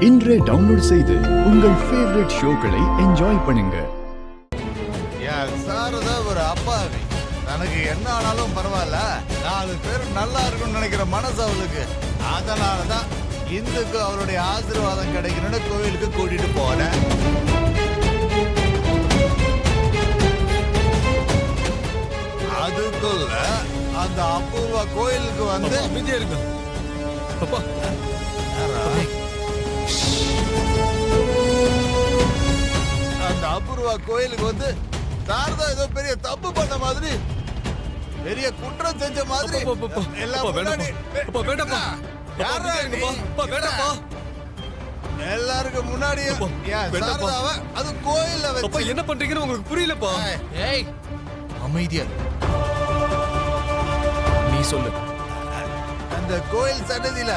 இன்றே டவுன்லோட் செய்து உங்கள் ஃபேவரட் ஷோக்களை என்ஜாய் பண்ணுங்க. சாரதா ஒரு அப்பாவி. தனக்கு என்ன ஆனாலும் பரவாயில்ல, 4 பேர் நல்லா இருக்கும்னு நினைக்கிற மனசு அவளுக்கு. அதனாலதான் இந்துக்கு அவருடைய ஆசீர்வாதம் கிடைக்கணும்னு கோவிலுக்கு கூட்டிட்டு போனேன். அதுக்குள்ள அந்த அபூர்வா கோயிலுக்கு வந்து அந்த அபூர்வா கோயிலுக்கு வந்து சாரதா ஏதோ பெரிய தப்பு பண்ண மாதிரி, பெரிய குற்றம் செஞ்ச மாதிரி எல்லாருக்கும் முன்னாடியும் சாரதாவை அது கோயில்ல வச்சு என்ன பண்றீங்கன்னு உங்களுக்கு புரியலப்பா. ஏய் அமைதியா நீ சொல்லு. அந்த கோயில் சன்னதியில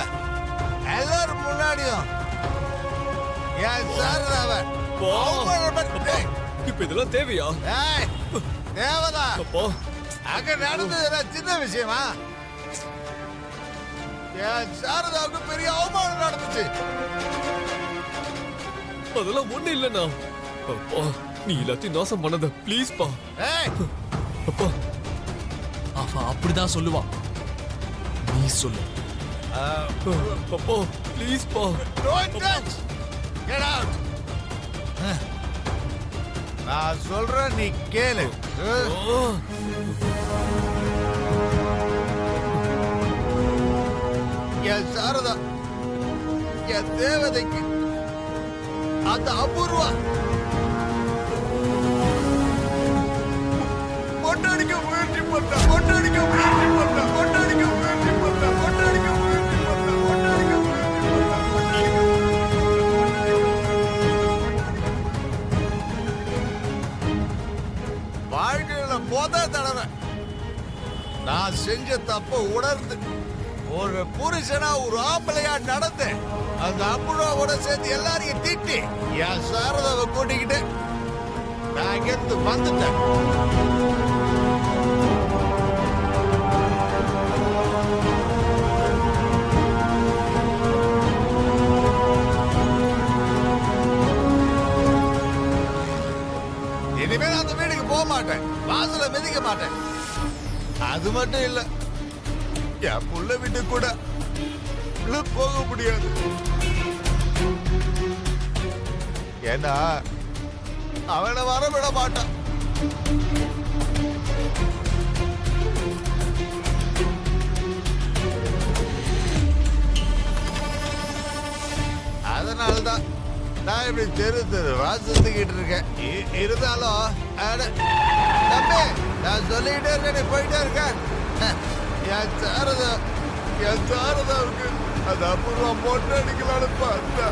எல்லாரும் முன்னாடியும் சாரதாவை இப்ப இதெல்லாம் தேவையா? தேவதா அங்க நடந்தது சின்ன விஷயமா? சாரதாவுக்கு பெரிய அவமானம் நடந்துச்சு. அதெல்லாம் ஒண்ணு இல்லண்ணா. அப்பா நீ எல்லாத்தையும் நாசம் பண்ணத ப்ளீஸ் பா. அப்பா அவன் அப்படிதான் சொல்லுவான், நீ சொல்லு. அப்பா ப்ளீஸ் பா. Don't touch. Get out. நான் சொல்றேன், நீ கேளு. என் சாரதா, என் தேவதைக்கு அந்த அபூர்வா கொண்டாடிக்க முயற்சி பண்ண கொண்டாடிக்க முயற்சி பண்ண கொண்டாடிக்க முயற்சி பண்ண கொண்டாடிக்க முயற்சி பண்ண கொண்டாடிக்க முயற்சி வாழ்க்கையில தடவை நான் செஞ்ச தப்ப உணர்ந்து ஒரு புருஷனா ஒரு ஆம்பளையா நடந்து அந்த அப்புறாவோட சேர்ந்து எல்லாரையும் திட்டி என் சாரதாவை கூட்டிக்கிட்டு நான் இங்கிருந்து வந்துட்டேன். இனிமேல் அந்த வீட்டுக்கு போக மாட்டேன், வாசல மிதிக்க மாட்டேன். அது மட்டும் இல்ல, என் புள்ள வீட்டு கூட போக முடியாது. ஏன்னா அவனை வர விட மாட்டான். அதனாலதான் நான் இப்படி தெரு வாசிச்சுக்கிட்டு இருக்கேன். இருந்தாலும் தம்பி, நான் சொல்லிக்கிட்டே இருக்கேன், நீ போயிட்டே இருக்கேன். என் சாரதாவுக்கு அது அபூர்வம் போட்டு அடிக்கலான்னு பார்த்தா